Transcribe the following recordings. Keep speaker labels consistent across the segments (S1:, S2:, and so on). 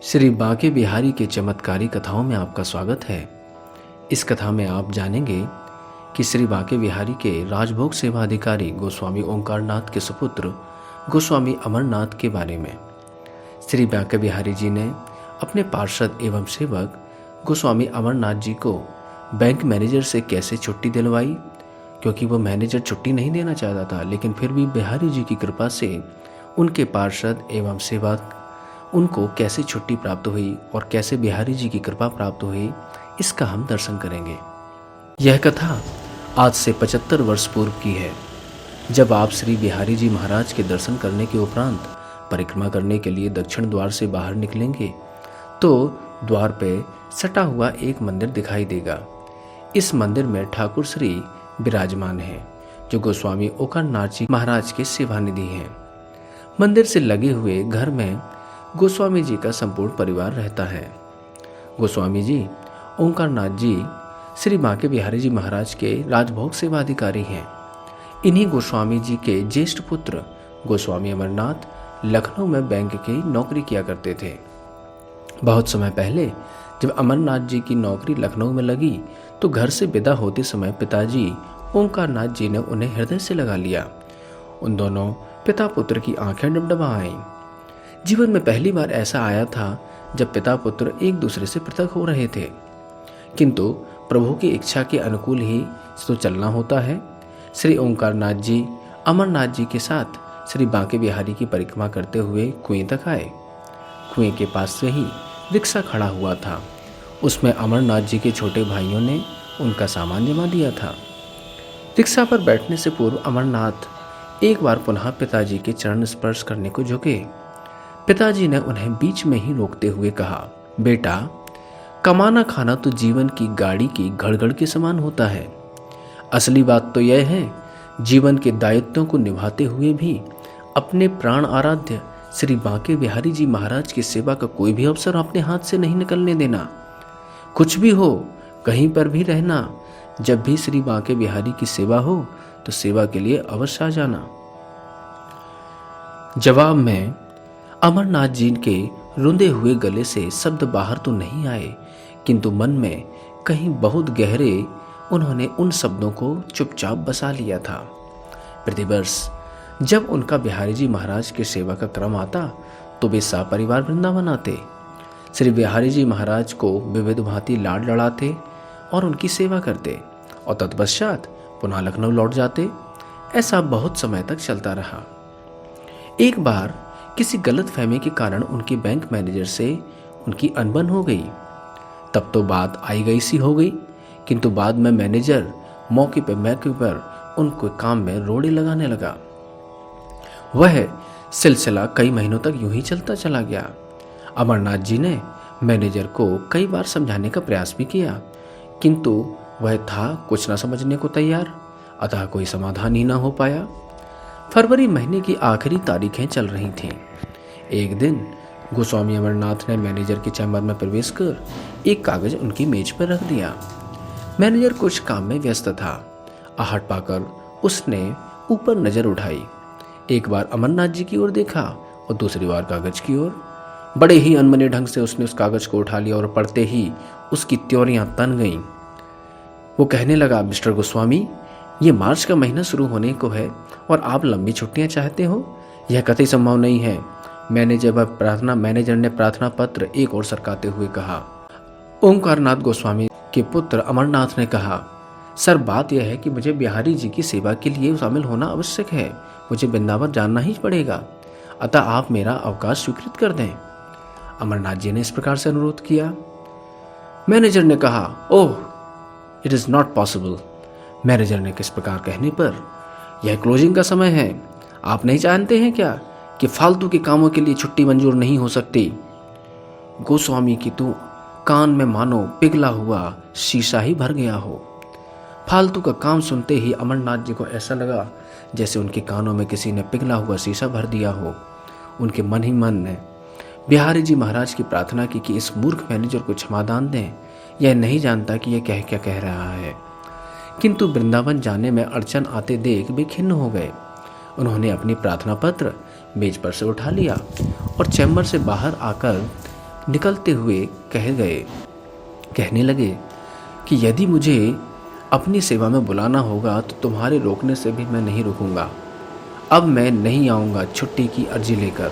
S1: श्री बांके बिहारी के चमत्कारी कथाओं में आपका स्वागत है। इस कथा में आप जानेंगे कि श्री बांके बिहारी के राजभोग सेवा अधिकारी गोस्वामी ओंकारनाथ के सुपुत्र गोस्वामी अमरनाथ के बारे में। श्री बांके बिहारी जी ने अपने पार्षद एवं सेवक गोस्वामी अमरनाथ जी को बैंक मैनेजर से कैसे छुट्टी दिलवाई, क्योंकि वो मैनेजर छुट्टी नहीं देना चाहता था, लेकिन फिर भी बिहारी जी की कृपा से उनके पार्षद एवं सेवक उनको कैसे छुट्टी प्राप्त हुई और कैसे बिहारी जी की कृपा प्राप्त हुई, इसका हम दर्शन करेंगे। यह कथा आज से 75 वर्ष पूर्व की है। जब आप श्री बिहारी जी महाराज के दर्शन करने के उपरांत परिक्रमा करने के लिए दक्षिण द्वार से बाहर निकलेंगे तो द्वार पे सटा हुआ एक मंदिर दिखाई देगा। इस मंदिर में ठाकुर श्री विराजमान हैं, जो गोस्वामी ओंकारनाथ जी महाराज के सेवानिधि हैं। मंदिर से लगे हुए घर में गोस्वामी जी का संपूर्ण परिवार रहता है। गोस्वामी जी ओंकारनाथ जी श्री बांके बिहारी जी महाराज के राजभोग सेवा अधिकारी हैं। इन्हीं गोस्वामी जी के ज्येष्ठ पुत्र गोस्वामी अमरनाथ लखनऊ में बैंक की नौकरी किया करते थे। बहुत समय पहले जब अमरनाथ जी की नौकरी लखनऊ में लगी तो घर से विदा होते समय पिताजी ओंकारनाथ जी ने उन्हें हृदय से लगा लिया। उन दोनों पिता पुत्र की आंखें डबडबा आईं। जीवन में पहली बार ऐसा आया था जब पिता पुत्र एक दूसरे से पृथक हो रहे थे, किंतु प्रभु की इच्छा के अनुकूल ही तो चलना होता है। श्री ओंकारनाथ जी अमरनाथ जी के साथ श्री बांके बिहारी की परिक्रमा करते हुए कुएं तक आए। कुएं के पास से ही रिक्शा खड़ा हुआ था। उसमें अमरनाथ जी के छोटे भाइयों ने उनका सामान जमा दिया था। रिक्शा पर बैठने से पूर्व अमरनाथ एक बार पुनः पिताजी के चरण स्पर्श करने को झुके। पिताजी ने उन्हें बीच में ही रोकते हुए कहा, बेटा, कमाना खाना तो जीवन की गाड़ी की घड़घड़ के समान होता है। असली बात तो यह है, जीवन के दायित्वों को निभाते हुए भी अपने प्राण आराध्य श्री बांके बिहारी जी महाराज की सेवा का कोई भी अवसर अपने हाथ से नहीं निकलने देना। कुछ भी हो, कहीं पर भी रहना, जब भी श्री बांके बिहारी की सेवा हो तो सेवा के लिए अवश्य आ जाना। जवाब में अमरनाथ जी के रुंधे हुए गले से शब्द बाहर तो नहीं आए, किंतु मन में कहीं बहुत गहरे उन्होंने उन शब्दों को चुपचाप बसा लिया था। प्रतिवर्ष जब उनका बिहारी जी महाराज की सेवा का क्रम आता तो वे सपरिवार वृंदावन आते। श्री बिहारी जी महाराज को विविध भांति लाड लड़ाते और उनकी सेवा करते और तत्पश्चात पुनः लखनऊ लौट जाते। ऐसा बहुत समय तक चलता रहा। एक बार किसी गलत फहमी के कारण उनके बैंक मैनेजर से उनकी अनबन हो गई। तब तो बात आई गई सी हो गई, किंतु बाद में मैनेजर मौके पर उनको काम में रोड़े लगाने लगा। वह सिलसिला कई महीनों तक यूं ही चलता चला गया। अमरनाथ जी ने मैनेजर को कई बार समझाने का प्रयास भी किया, किंतु वह था कुछ न समझने को तैयार, अतः कोई समाधान ही ना हो पाया। फरवरी महीने की आखिरी तारीखें चल रही थीं। एक दिन गोस्वामी अमरनाथ ने मैनेजर के चैम्बर में प्रवेश कर एक कागज उनकी मेज पर रख दिया। मैनेजर कुछ काम में व्यस्त था। आहट पाकर उसने ऊपर नजर उठाई। एक बार अमरनाथ जी की ओर देखा और दूसरी बार कागज की ओर। बड़े ही अनमने ढंग से उसने उस कागज को उठा लिया और पढ़ते ही उसकी त्योरियां तन गईं। वो कहने लगा, मिस्टर गोस्वामी, ये मार्च का महीना शुरू होने को है और आप लंबी छुट्टियां चाहते हो? यह कतई संभव नहीं है। मैनेजर ने प्रार्थना पत्र एक और सरकाते हुए कहा। ओंकारनाथ गोस्वामी के पुत्र अमरनाथ ने कहा, सर, बात यह है कि मुझे बिहारी जी की सेवा के लिए शामिल होना आवश्यक है। मुझे वृंदावन जाना ही पड़ेगा, अतः आप मेरा अवकाश स्वीकृत कर दें। अमरनाथ जी ने इस प्रकार से अनुरोध किया। मैनेजर ने कहा, oh, it is not possible. Manager ने किस प्रकार कहने पर, यह क्लोजिंग का समय है। आप नहीं जानते हैं क्या कि फालतू के कामों के लिए छुट्टी मंजूर नहीं हो सकती। गोस्वामी की तो कान में मानो पिघला हुआ शीशा ही भर गया हो। फालतू का काम सुनते ही अमरनाथ जी को ऐसा लगा जैसे उनके कानों में किसी ने पिघला हुआ शीशा भर दिया हो। उनके मन ही मन ने बिहारी जी महाराज की प्रार्थना की कि इस मूर्ख मैनेजर को क्षमादान दें। यह नहीं जानता कि यह क्या कह रहा है। किंतु वृंदावन जाने में अड़चन आते देख वे खिन्न हो गए। उन्होंने अपनी प्रार्थना पत्र मेज पर से उठा लिया और चैम्बर से बाहर आकर निकलते हुए कहने लगे कि यदि मुझे अपनी सेवा में बुलाना होगा तो तुम्हारे रोकने से भी मैं नहीं रुकूंगा। अब मैं नहीं आऊँगा छुट्टी की अर्जी लेकर।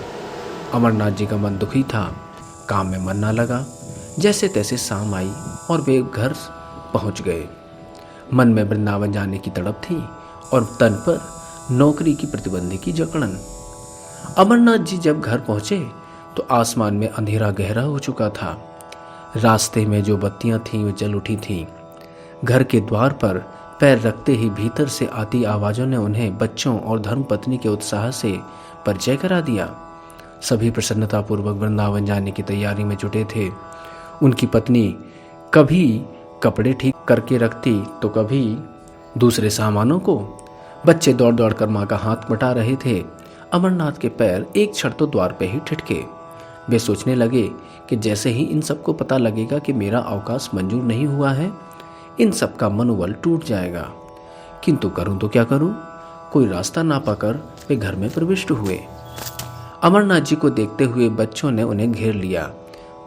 S1: अमरनाथ जी का मन दुखी था, काम में मन ना लगा। जैसे तैसे शाम आई और वे घर पहुंच गए। मन में वृंदावन जाने की तड़प थी और तन पर नौकरी की प्रतिबंधी की जकड़न। अमरनाथ जी जब घर पहुंचे तो आसमान में अंधेरा गहरा हो चुका था। रास्ते में जो बत्तियां थीं वे जल उठी थीं। घर के द्वार पर पैर रखते ही भीतर से आती आवाज़ों ने उन्हें बच्चों और धर्मपत्नी के उत्साह से परिचय करा दिया। सभी प्रसन्नतापूर्वक वृंदावन जाने की तैयारी में जुटे थे। उनकी पत्नी कभी कपड़े ठीक करके रखती तो कभी दूसरे सामानों को। बच्चे दौड़ दौड़ कर माँ का हाथ बटा रहे थे। अमरनाथ के पैर एक क्षण तो द्वार पे ही ठिठके। वे सोचने लगे कि जैसे ही इन सबको पता लगेगा कि मेरा अवकाश मंजूर नहीं हुआ है, इन सब का मनोबल टूट जाएगा। किंतु करूं तो क्या करूं? कोई रास्ता ना पाकर वे घर में प्रविष्ट हुए। अमरनाथ जी को देखते हुए बच्चों ने उन्हें घेर लिया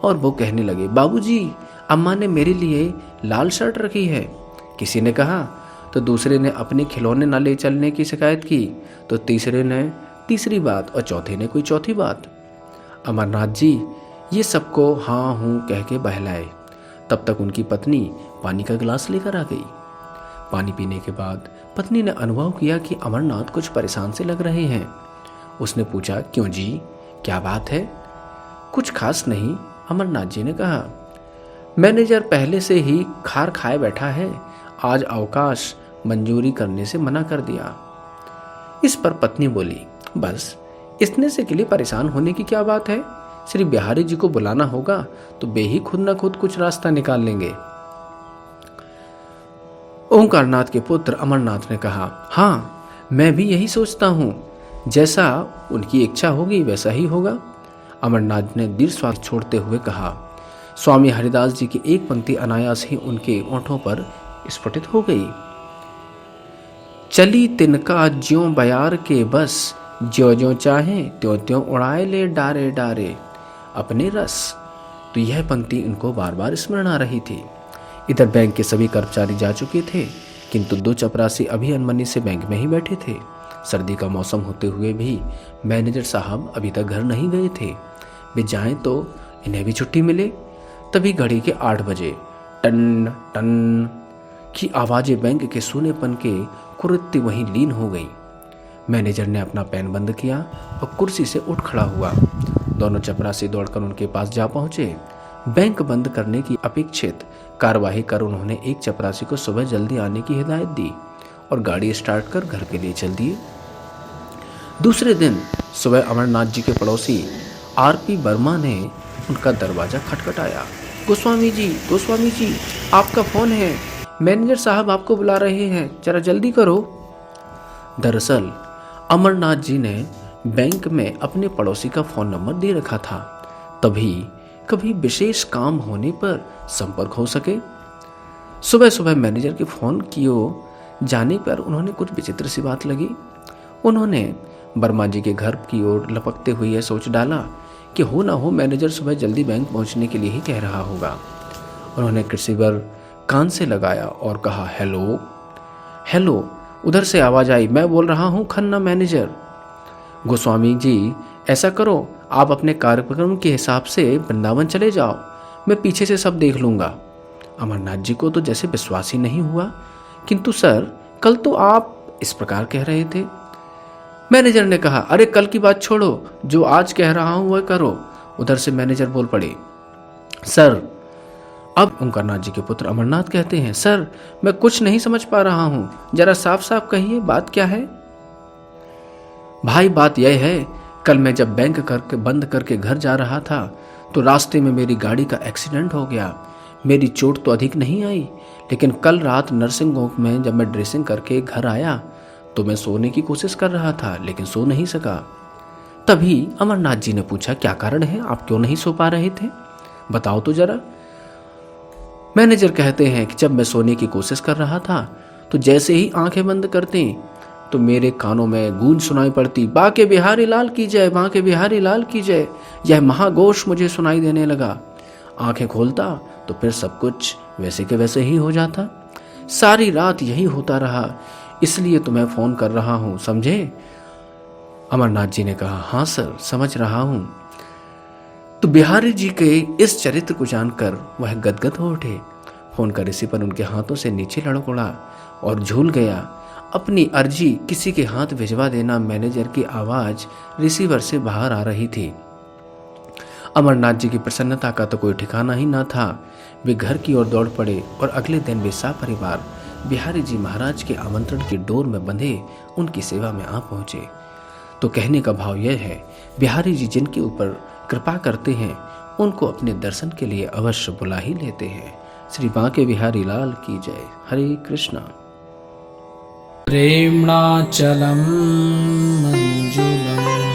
S1: और वो कहने लगे, बाबूजी, अम्मा ने मेरे लिए लाल शर्ट रखी है। किसी ने कहा तो दूसरे ने अपने खिलौने न ले चलने की शिकायत की, तो तीसरे ने तीसरी बात और चौथे ने कोई चौथी बात। अमरनाथ जी ये सबको हाँ हूँ कह के बहलाए। तब तक उनकी पत्नी पानी का गिलास लेकर आ गई। पानी पीने के बाद पत्नी ने अनुभव किया कि अमरनाथ कुछ परेशान से लग रहे हैं। उसने पूछा, क्यों जी, क्या बात है? कुछ खास नहीं, अमरनाथ जी ने कहा। मैनेजर पहले से ही खार खाए बैठा है, आज अवकाश मंजूरी करने से मना कर दिया। इस पर पत्नी बोली, बस इतने से के लिए परेशान होने की क्या बात है? श्री बिहारी जी को बुलाना होगा तो वे ही खुद न खुद कुछ रास्ता निकाल लेंगे। ओंकारनाथ के पुत्र अमरनाथ ने कहा, हाँ, मैं भी यही सोचता हूँ, जैसा उनकी इच्छा होगी वैसा ही होगा। अमरनाथ ने दीर्घ श्वास छोड़ते हुए कहा। स्वामी हरिदास जी की एक पंक्ति अनायास ही उनके ओंठों पर स्फुटित हो गई। चली तिनका ज्यों बयार के बस, ज्यों ज्यों चाहे त्यों त्यों उड़ाए ले डारे डारे अपने रस। तो यह पंक्ति उनको बार बार स्मरण आ रही थी। इधर बैंक के सभी कर्मचारी जा चुके थे, किंतु दो चपरासी अभी अनमनी से बैंक में ही बैठे थे। सर्दी का मौसम होते हुए भी मैनेजर साहब अभी तक घर नहीं गए थे। वे जाएं तो इन्हें भी छुट्टी मिले। तभी घड़ी के 8 बजे टन टन की आवाज़ें बैंक के सूनेपन के कुरीति वहीं लीन हो गई। मैनेजर ने अपना पेन बंद किया और कुर्सी से उठ खड़ा हुआ। दोनों चपरासी दौड़कर उनके पास जा पहुंचे। बैंक बंद करने की अपेक्षित कार्यवाही कर उन्होंने एक चपरासी को सुबह जल्दी आने की हिदायत दी और गाड़ी स्टार्ट कर घर के लिए चल दिए। दूसरे दिन सुबह अमरनाथ जी के पड़ोसी आरपी वर्मा ने उनका दरवाजा खटखटाया। गोस्वामी जी, आपका फोन है, मैनेजर साहब आपको बुला रहे हैं, जरा जल्दी करो। दरअसल अमरनाथ जी ने बैंक में अपने पड़ोसी का फ़ोन नंबर दे रखा था, तभी कभी विशेष काम होने पर संपर्क हो सके। सुबह सुबह मैनेजर के फ़ोन किए जाने पर उन्होंने कुछ विचित्र सी बात लगी। उन्होंने वर्मा जी के घर की ओर लपकते हुए यह सोच डाला कि हो ना हो मैनेजर सुबह जल्दी बैंक पहुंचने के लिए ही कह रहा होगा। उन्होंने रिसीवर कान से लगाया और कहा, हेलो, उधर से आवाज़ आई, मैं बोल रहा हूँ खन्ना मैनेजर। गोस्वामी जी, ऐसा करो, आप अपने कार्यक्रम के हिसाब से वृंदावन चले जाओ, मैं पीछे से सब देख लूँगा। अमरनाथ जी को तो जैसे विश्वास ही नहीं हुआ। किंतु सर, कल तो आप इस प्रकार कह रहे थे। मैनेजर ने कहा, अरे कल की बात छोड़ो, जो आज कह रहा हूँ वह करो। उधर से मैनेजर बोल पड़े, सर। अब ओंकारनाथ जी के पुत्र अमरनाथ कहते हैं, सर, मैं कुछ नहीं समझ पा रहा हूँ, जरा साफ साफ कहिए, बात क्या है? भाई, बात यह है, कल मैं जब बैंक करके बंद करके घर जा रहा था तो रास्ते में मेरी गाड़ी का एक्सीडेंट हो गया। मेरी चोट तो अधिक नहीं आई, लेकिन कल रात नर्सिंग होम में जब मैं ड्रेसिंग करके घर आया तो मैं सोने की कोशिश कर रहा था, लेकिन सो नहीं सका। तभी अमरनाथ जी ने पूछा, क्या कारण है, आप क्यों नहीं सो पा रहे थे, बताओ तो जरा। मैनेजर कहते हैं कि जब मैं सोने की कोशिश कर रहा था तो जैसे ही आंखें बंद करते तो मेरे कानों में गूंज सुनाई पड़ती, बांके बिहारी लाल की जय, बांके बिहारी लाल की जय। यह महाघोष मुझे सुनाई देने लगा। आंखें खोलता तो फिर सब कुछ वैसे के वैसे ही हो जाता। सारी रात यही होता रहा, इसलिए तुम्हें फोन कर रहा हूं, समझे? अमरनाथ जी ने कहा, हाँ सर, समझ रहा हूं। तो बिहारी जी के इस चरित्र को जानकर वह गदगद हो उठे। फोन का रिसीवर उनके हाथों से नीचे लुढ़क उड़ा और झूल गया। अपनी अर्जी किसी के हाथ भिजवा देना, मैनेजर की आवाज रिसीवर से बाहर आ रही थी। अमरनाथ जी की प्रसन्नता का तो कोई ठिकाना ही ना था। वे घर की ओर दौड़ पड़े और अगले दिन वे सपरिवार बिहारी जी महाराज के आमंत्रण की डोर में बंधे उनकी सेवा में आ पहुंचे। तो कहने का भाव यह है, बिहारी जी जिनके ऊपर कृपा करते हैं उनको अपने दर्शन के लिए अवश्य बुला ही लेते हैं। श्री बांके बिहारी लाल की जय। हरे कृष्णा।
S2: प्रेम्णाचलं मंजुलम्